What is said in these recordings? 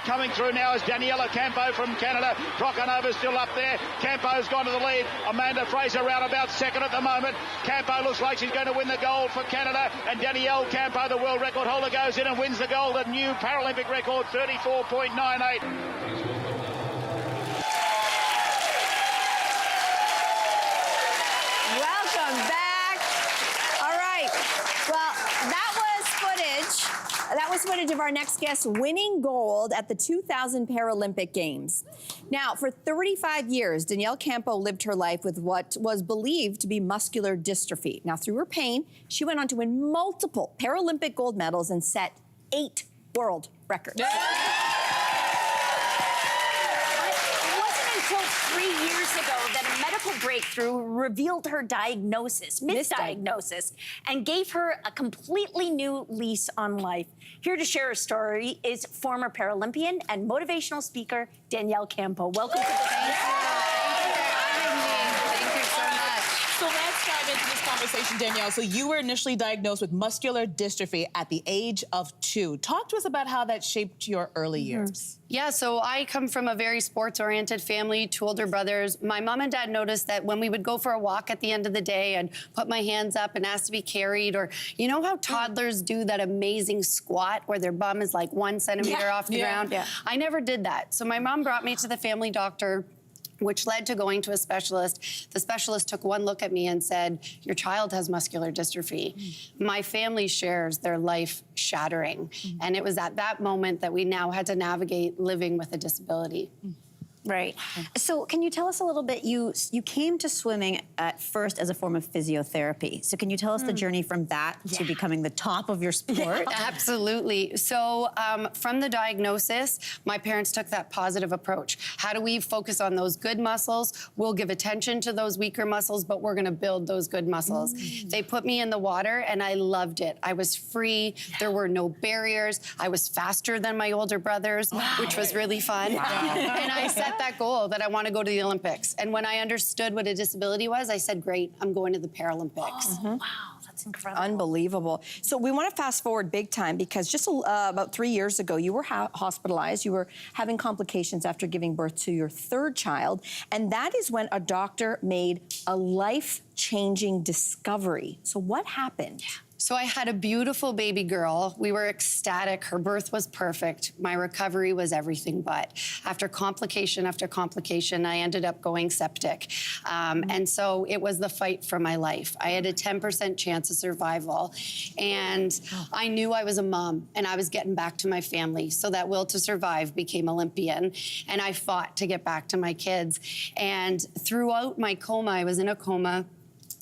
coming through now is Danielle Campo from Canada. Rocanova's still up there. Campo's gone to the lead. Amanda Fraser round about second at the moment. Campo looks like she's going to win the gold for Canada. And Danielle Campo, the world record holder, goes in and wins the gold. A new Paralympic record, 34.98. Welcome back. All right. Well, that was footage of our next guest winning gold at the 2000 Paralympic Games. Now, for 35 years, Danielle Campo lived her life with what was believed to be muscular dystrophy. Now, through her pain, she went on to win multiple Paralympic gold medals and set 8 world records. Until 3 years ago that a medical breakthrough revealed her misdiagnosis, and gave her a completely new lease on life. Here to share her story is former Paralympian and motivational speaker Danielle Campo. Welcome to the Thank you so much. So let's dive into this conversation, Danielle. So you were initially diagnosed with muscular dystrophy at the age of 2. Talk to us about how that shaped your early years. Yeah, so I come from a very sports-oriented family, 2 older brothers. My mom and dad noticed that when we would go for a walk at the end of the day and put my hands up and ask to be carried, or you know how toddlers do that amazing squat where their bum is like 1 centimeter off the ground? Yeah. I never did that. So my mom brought me to the family doctor, which led to going to a specialist. The specialist took one look at me and said, your child has muscular dystrophy. My family shares their life shattering. And it was at that moment that we now had to navigate living with a disability. Right. So can you tell us a little bit, you came to swimming at first as a form of physiotherapy. So can you tell us the journey from that to becoming the top of your sport? Absolutely. So from the diagnosis, my parents took that positive approach. How do we focus on those good muscles? We'll give attention to those weaker muscles, but we're gonna build those good muscles. They put me in the water and I loved it. I was free, there were no barriers. I was faster than my older brothers, which was really fun. And I set that goal that I want to go to the Olympics. And when I understood what a disability was, I said, great, I'm going to the Paralympics. Wow, that's incredible. Unbelievable. So we want to fast forward big time because just about 3 years ago, you were hospitalized. You were having complications after giving birth to your 3rd child. And that is when a doctor made a life-changing discovery. So what happened? So I had a beautiful baby girl. We were ecstatic. Her birth was perfect. My recovery was everything but. After complication after complication, I ended up going septic. And so it was the fight for my life. I had a 10% chance of survival. And I knew I was a mom and I was getting back to my family. So that will to survive became Olympian. And I fought to get back to my kids. And throughout my coma, I was in a coma,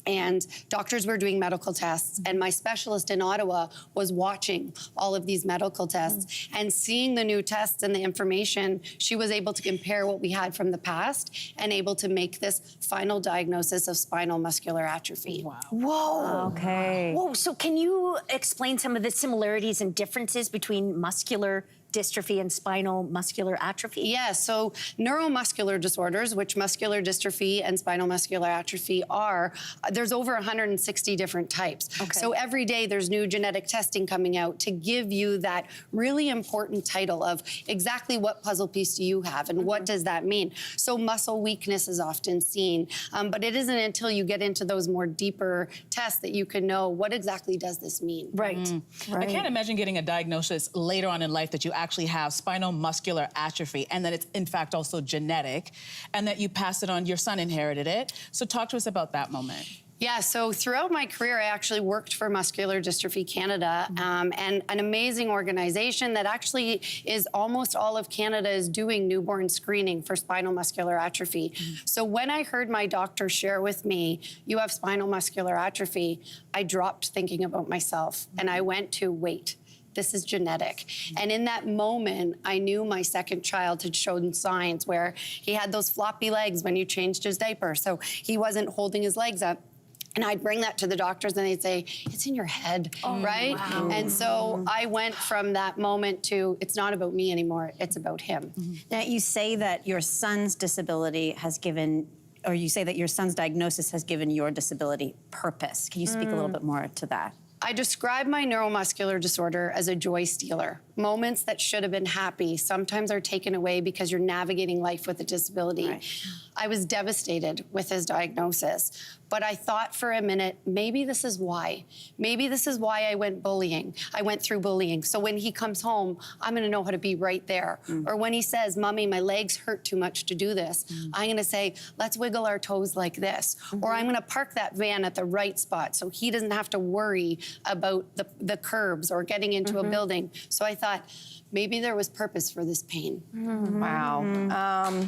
and doctors were doing medical tests, and my specialist in Ottawa was watching all of these medical tests and seeing the new tests and the information. She was able to compare what we had from the past and able to make this final diagnosis of spinal muscular atrophy. Wow. Whoa. Okay. Whoa, so can you explain some of the similarities and differences between muscular dystrophy and spinal muscular atrophy? Yeah, so neuromuscular disorders, which muscular dystrophy and spinal muscular atrophy are, there's over 160 different types. Okay. So every day there's new genetic testing coming out to give you that really important title of exactly what puzzle piece do you have and what does that mean? So muscle weakness is often seen, but it isn't until you get into those more deeper tests that you can know what exactly does this mean. Right. I can't imagine getting a diagnosis later on in life that you actually have spinal muscular atrophy and that it's in fact also genetic and that you passed it on, your son inherited it. So talk to us about that moment. Yeah, so throughout my career, I actually worked for Muscular Dystrophy Canada, and an amazing organization that actually is almost all of Canada is doing newborn screening for spinal muscular atrophy. So when I heard my doctor share with me, you have spinal muscular atrophy, I dropped thinking about myself and I went to, wait, this is genetic. And in that moment, I knew my 2nd child had shown signs where he had those floppy legs when you changed his diaper, so he wasn't holding his legs up. And I'd bring that to the doctors and they'd say, it's in your head, right? Wow. And so I went from that moment to, it's not about me anymore, it's about him. Now, you say that your son's disability has given, or you say that your son's diagnosis has given your disability purpose. Can you speak a little bit more to that? I describe my neuromuscular disorder as a joy stealer. moments that should have been happy sometimes are taken away because you're navigating life with a disability. Right. I was devastated with his diagnosis, but I thought for a minute, maybe this is why. Maybe this is why I went through bullying. So when he comes home, I'm gonna know how to be right there. Or when he says, Mommy, my legs hurt too much to do this, I'm gonna say, let's wiggle our toes like this. Or I'm gonna park that van at the right spot so he doesn't have to worry about the curbs or getting into a building. So I thought, maybe there was purpose for this pain. Wow. Wow.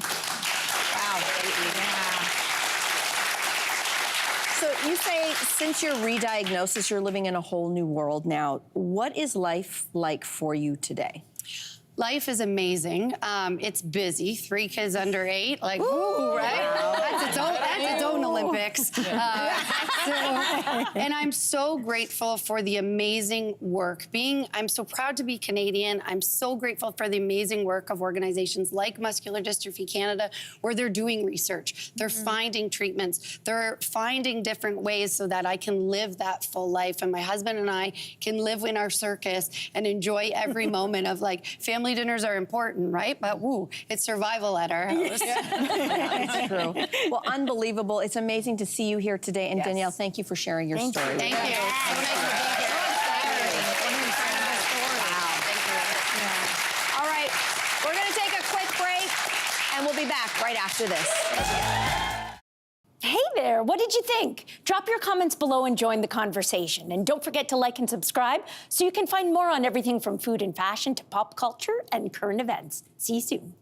So you say since your re-diagnosis, you're living in a whole new world now. What is life like for you today? Life is amazing. It's busy. 3 kids under 8, like, ooh, right? Wow. That's its own Olympics. And I'm so grateful for the amazing work. I'm so proud to be Canadian. I'm so grateful for the amazing work of organizations like Muscular Dystrophy Canada, where they're doing research. They're finding treatments. They're finding different ways so that I can live that full life. And my husband and I can live in our circus and enjoy every moment of like, family dinners are important, right? But woo, it's survival at our house. That's true. Well, unbelievable. It's amazing to see you here today. And Danielle, thank you for sharing your story. Thank you. So nice to be here. All right, we're going to take a quick break, and we'll be back right after this. Hey there, what did you think? Drop your comments below and join the conversation. And don't forget to like and subscribe so you can find more on everything from food and fashion to pop culture and current events. See you soon.